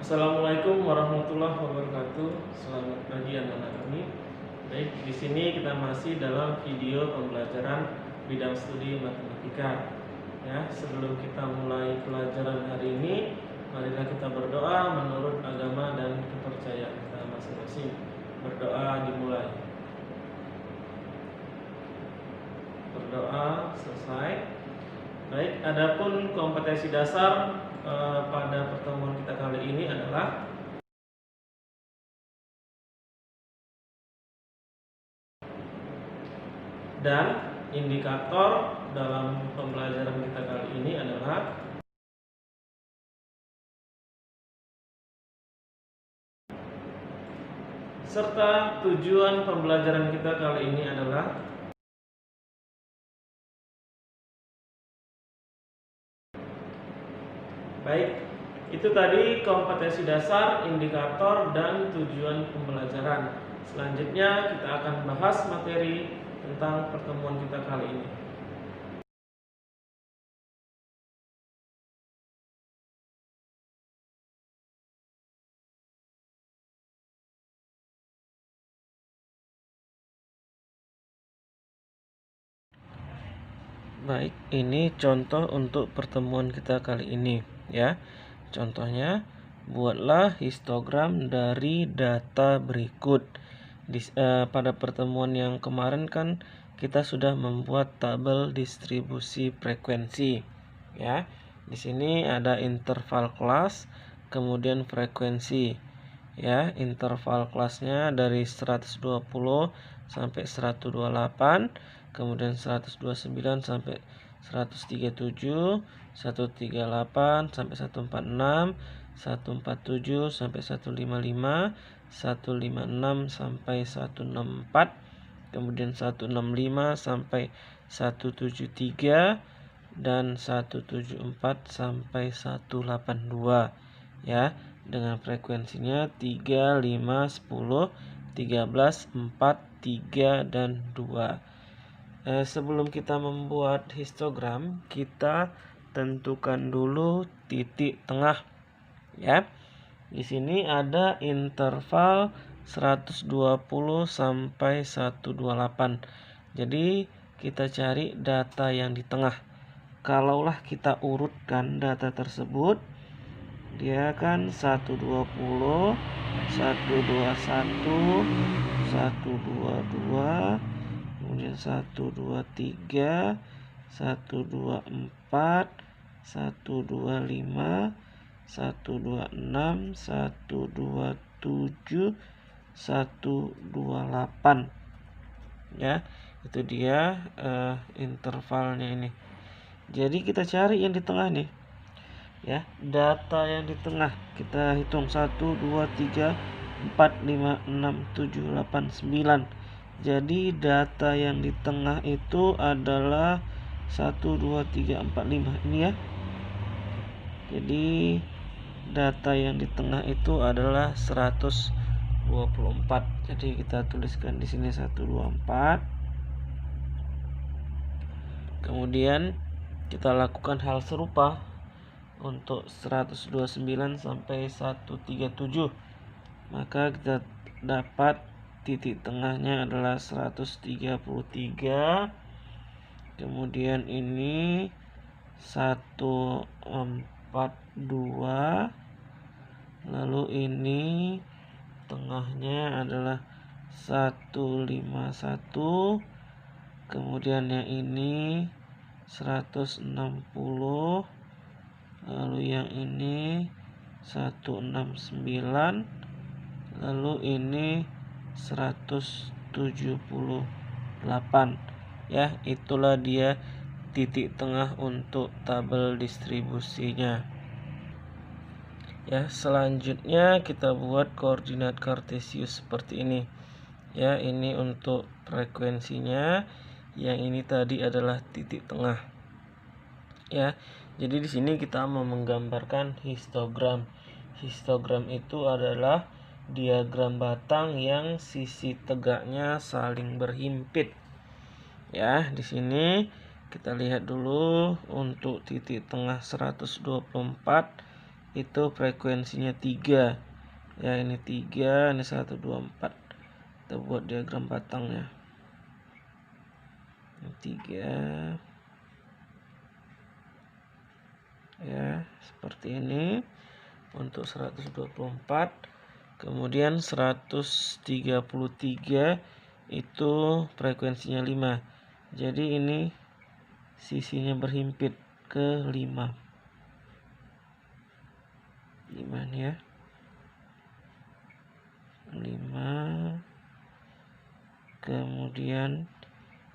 Assalamualaikum warahmatullahi wabarakatuh. Selamat pagi anak-anak kami. Baik, di sini kita masih dalam video pembelajaran bidang studi matematika. Ya, sebelum kita mulai pelajaran hari ini, marilah kita berdoa menurut agama dan kepercayaan kita masing-masing. Berdoa dimulai. Berdoa selesai. Baik, adapun kompetensi dasar pada pertemuan kita kali ini adalah dan indikator dalam pembelajaran kita kali ini adalah serta tujuan pembelajaran kita kali ini adalah baik, itu tadi kompetensi dasar, indikator, dan tujuan pembelajaran. Selanjutnya kita akan bahas materi tentang pertemuan kita kali ini. Baik, ini contoh untuk pertemuan kita kali ini ya. Contohnya, buatlah histogram dari data berikut. Pada pertemuan yang kemarin kan kita sudah membuat tabel distribusi frekuensi ya. Di sini ada interval kelas, kemudian frekuensi ya. Interval kelasnya dari 120 sampai 128, kemudian 129 sampai 137, 138 sampai 146, 147 sampai 155, 156 sampai 164, kemudian 165 sampai 173 dan 174 sampai 182 ya, dengan frekuensinya 3, 5, 10, 13, 4, 3 dan 2. Sebelum kita membuat histogram, kita tentukan dulu titik tengah ya. Di sini ada interval 120 sampai 128. Jadi kita cari data yang di tengah. Kalaulah kita urutkan data tersebut, dia kan 120, 121, 122, kemudian 123, 124, 125, 126, 127, 128 ya. Itu dia intervalnya ini. Jadi kita cari yang di tengah nih ya, data yang di tengah kita hitung 1, 2, 3, 4, 5, 6, 7, 8, 9. Jadi data yang di tengah itu adalah 1, 2, 3, 4, 5 ini ya. Jadi data yang di tengah itu adalah 124. Jadi kita tuliskan di sini 124. Kemudian kita lakukan hal serupa untuk 129 sampai 137. Maka kita dapat titik tengahnya adalah 133. Kemudian ini 142. Lalu ini tengahnya adalah 151. Kemudian yang ini 160. Lalu yang ini 169, lalu ini 178 ya. Itulah dia titik tengah untuk tabel distribusinya ya. Selanjutnya kita buat koordinat kartesius seperti ini ya. Ini untuk frekuensinya, yang ini tadi adalah titik tengah ya. Jadi di sini kita mau menggambarkan histogram. Histogram itu adalah diagram batang yang sisi tegaknya saling berhimpit. Ya, di sini kita lihat dulu untuk titik tengah 124 itu frekuensinya 3 ya, ini 3, ini 1, 2, 4. Kita buat diagram batangnya. Ini 3 ya, seperti ini untuk 124. Kemudian 133 itu frekuensinya 5. Jadi ini sisinya berhimpit ke 5 nih ya, 5. Kemudian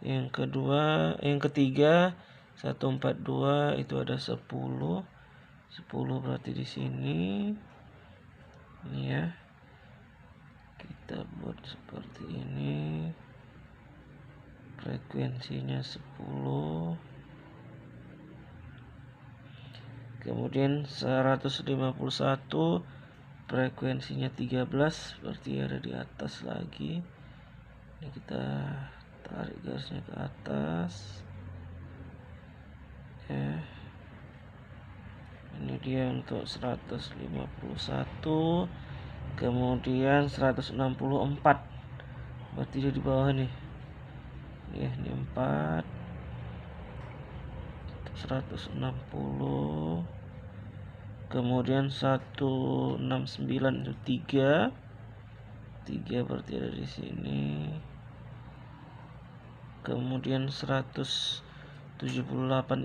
yang ketiga 142 itu ada 10 berarti di sini ini ya, kita buat seperti ini, frekuensinya 10. Kemudian 151 frekuensinya 13, berarti ada di atas lagi. Ini kita tarik garisnya ke atas ya. Ini dia untuk 151. Kemudian 164, berarti dia di bawah nih ya, ini 4. 160. Kemudian 169 itu 3 berarti ada di sini. Kemudian 178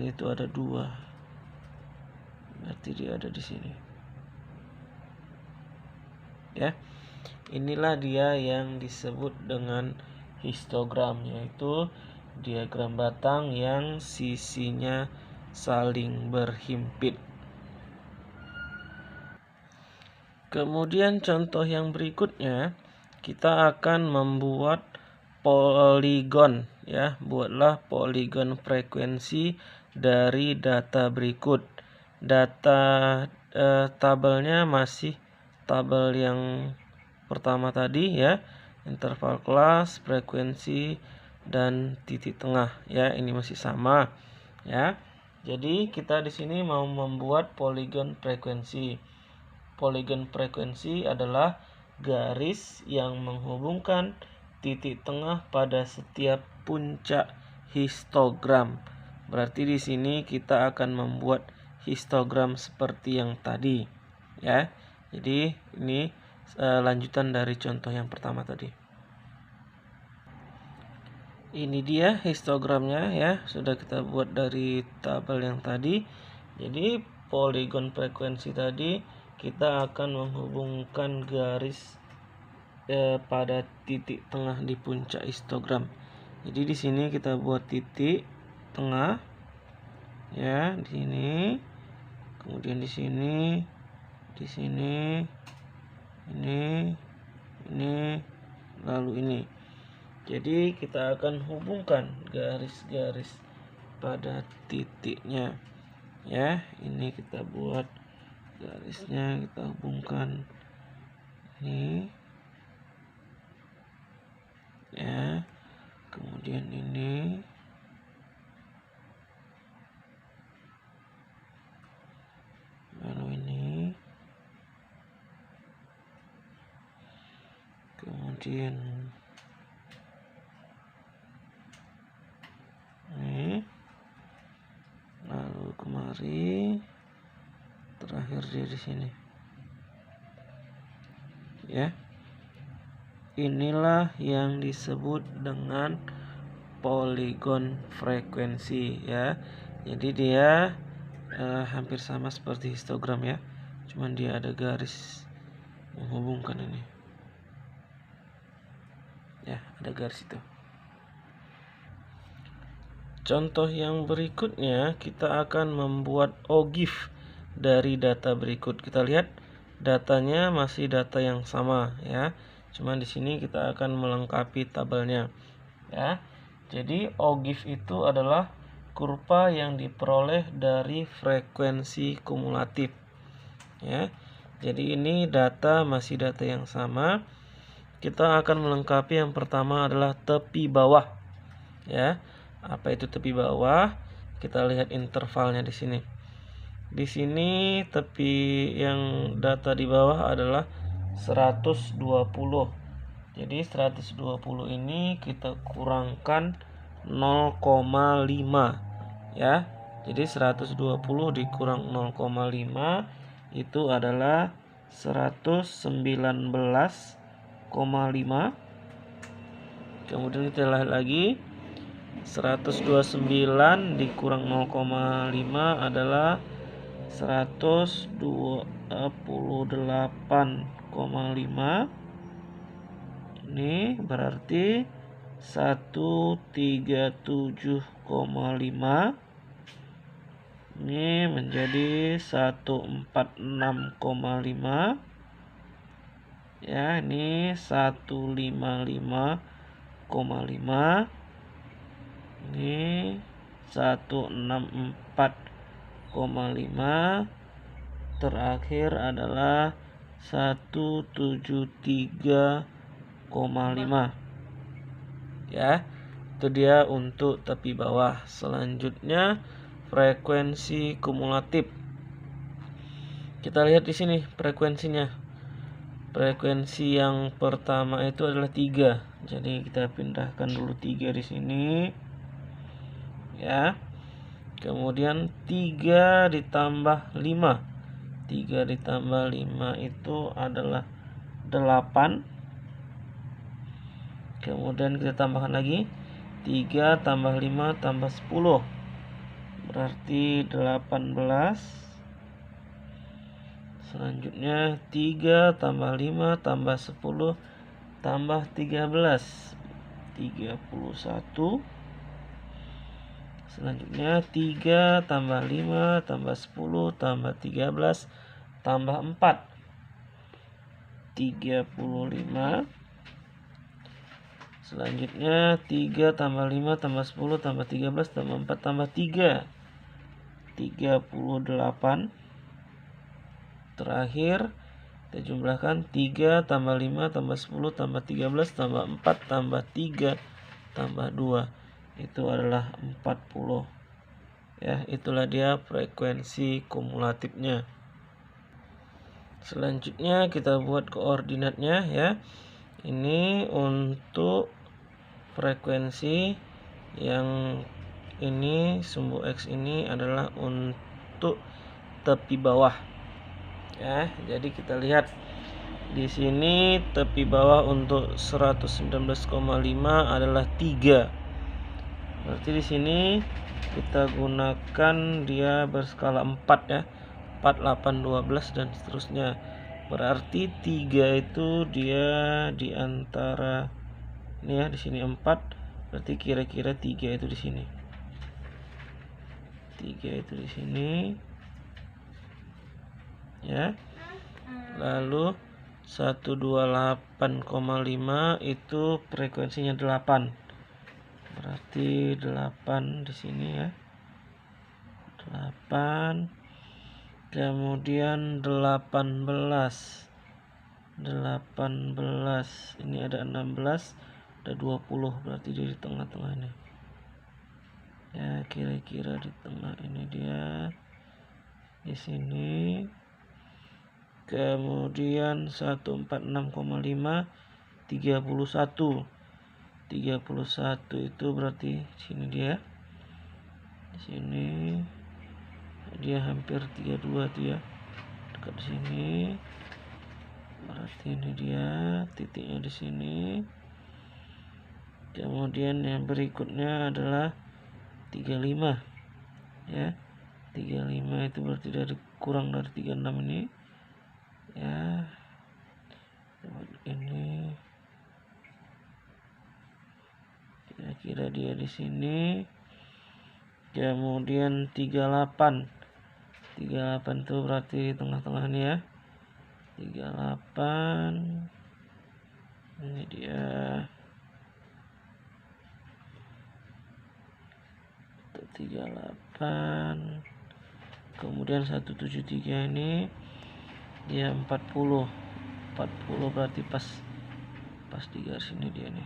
itu ada 2, berarti dia ada di sini ya. Inilah dia yang disebut dengan histogram, yaitu diagram batang yang sisinya saling berhimpit. Kemudian contoh yang berikutnya, kita akan membuat poligon ya. Buatlah poligon frekuensi dari data berikut. Data tabelnya masih tabel yang pertama tadi ya, interval kelas, frekuensi, dan titik tengah ya, ini masih sama ya. Jadi kita di sini mau membuat poligon frekuensi. Poligon frekuensi adalah garis yang menghubungkan titik tengah pada setiap puncak histogram. Berarti di sini kita akan membuat histogram seperti yang tadi ya. Jadi ini lanjutan dari contoh yang pertama tadi. Ini dia histogramnya ya, sudah kita buat dari tabel yang tadi. Jadi poligon frekuensi tadi kita akan menghubungkan garis pada titik tengah di puncak histogram. Jadi di sini kita buat titik tengah ya, di sini. Kemudian di sini, ini, lalu ini. Jadi kita akan hubungkan garis-garis pada titiknya ya. Ini kita buat garisnya, kita hubungkan ini ya. Kemudian ini, lalu ini, kemudian ini, lalu kemari, terakhir dia di sini ya. Inilah yang disebut dengan poligon frekuensi ya. Jadi dia hampir sama seperti histogram ya, cuman dia ada garis menghubungkan ini ya, ada garis itu. Contoh yang berikutnya, kita akan membuat OGIF dari data berikut. Kita lihat datanya masih data yang sama ya, cuman di sini kita akan melengkapi tabelnya ya. Jadi OGIF itu adalah kurva yang diperoleh dari frekuensi kumulatif ya. Jadi ini data masih data yang sama. Kita akan melengkapi yang pertama adalah tepi bawah ya. Apa itu tepi bawah? Kita lihat intervalnya di sini Di sini tepi yang data di bawah adalah 120. Jadi 120 ini kita kurangkan 0,5 ya. Jadi 120 dikurang 0,5 itu adalah 119,5. Kemudian kita lihat lagi 129 dikurang 0,5 adalah 128,5. Ini berarti 137,5. Ini menjadi 146,5. Ya, ini 155,5. Ini 164,5. Terakhir adalah 173,5. Ya, itu dia untuk tepi bawah. Selanjutnya frekuensi kumulatif. Kita lihat di sini frekuensinya. Frekuensi yang pertama itu adalah 3. Jadi kita pindahkan dulu 3 di sini. Ya. Kemudian 3 ditambah 5. 3 ditambah 5 itu adalah 8. Kemudian kita tambahkan lagi 3 tambah 5 tambah 10. Berarti 18. Selanjutnya 3 tambah 5 tambah 10 tambah 13. 31. Selanjutnya 3 tambah 5 tambah 10 tambah 13 tambah 4. 35. Selanjutnya 3 tambah 5 tambah 10 tambah 13 tambah 4 tambah 3. 38. Terakhir kita jumlahkan 3 tambah 5 tambah 10 tambah 13 tambah 4 tambah 3 tambah 2. Itu adalah 40. Ya, itulah dia frekuensi kumulatifnya. Selanjutnya kita buat koordinatnya ya. Ini untuk frekuensi yang ini sumbu X ini adalah untuk tepi bawah. Ya, jadi kita lihat di sini tepi bawah untuk 119,5 adalah 3. Berarti di sini kita gunakan dia berskala 4 ya. 4, 8, 12 dan seterusnya. Berarti 3 itu dia di antara ini ya, di sini 4. Berarti kira-kira 3 itu di sini. 3 itu di sini. Ya. Lalu 128,5 itu frekuensinya 8. Berarti 8 di sini ya. 8. Kemudian 18. Ini ada 16, ada 20, berarti dia di tengah-tengah ini. Ya, kira-kira di tengah ini dia. Di sini. Kemudian 146,5 31. 31 itu berarti sini dia. Di sini dia hampir 32 dia. Dekat sini. Berarti ini dia titiknya di sini. Kemudian yang berikutnya adalah 35. Ya. 35 itu berarti dari kurang dari 36 ini. Ya. Ini kira-kira dia di sini. Kemudian 38. 38 itu berarti tengah-tengah ini ya. 38. Ini dia. 38. Kemudian 173 ini dia 40. 40 berarti pas 3 sini dia nih.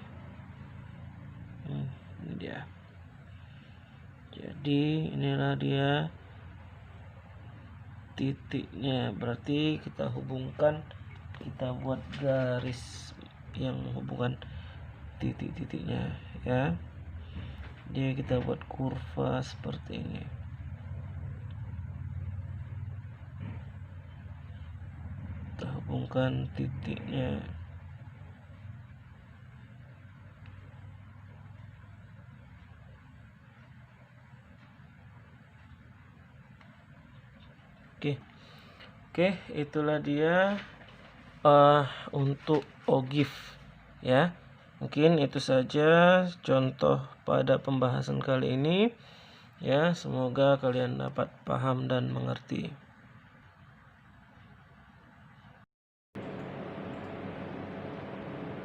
Ini dia. Jadi inilah dia titiknya, berarti kita hubungkan, kita buat garis yang menghubungkan titik-titiknya ya. Jadi kita buat kurva seperti ini. Kita hubungkan titiknya. Oke, itulah dia untuk OGIF ya. Mungkin itu saja contoh pada pembahasan kali ini ya. Semoga kalian dapat paham dan mengerti.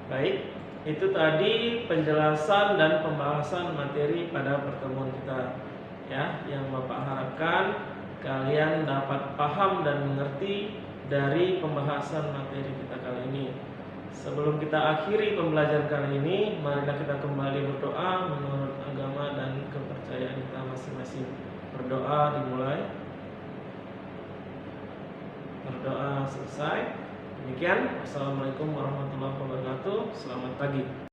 Baik, itu tadi penjelasan dan pembahasan materi pada pertemuan kita ya, yang Bapak harapkan kalian dapat paham dan mengerti dari pembahasan materi kita kali ini. Sebelum kita akhiri pembelajaran kali ini, marilah kita kembali berdoa menurut agama dan kepercayaan kita masing-masing. Berdoa dimulai, berdoa selesai. Demikian, Assalamualaikum warahmatullahi wabarakatuh. Selamat pagi.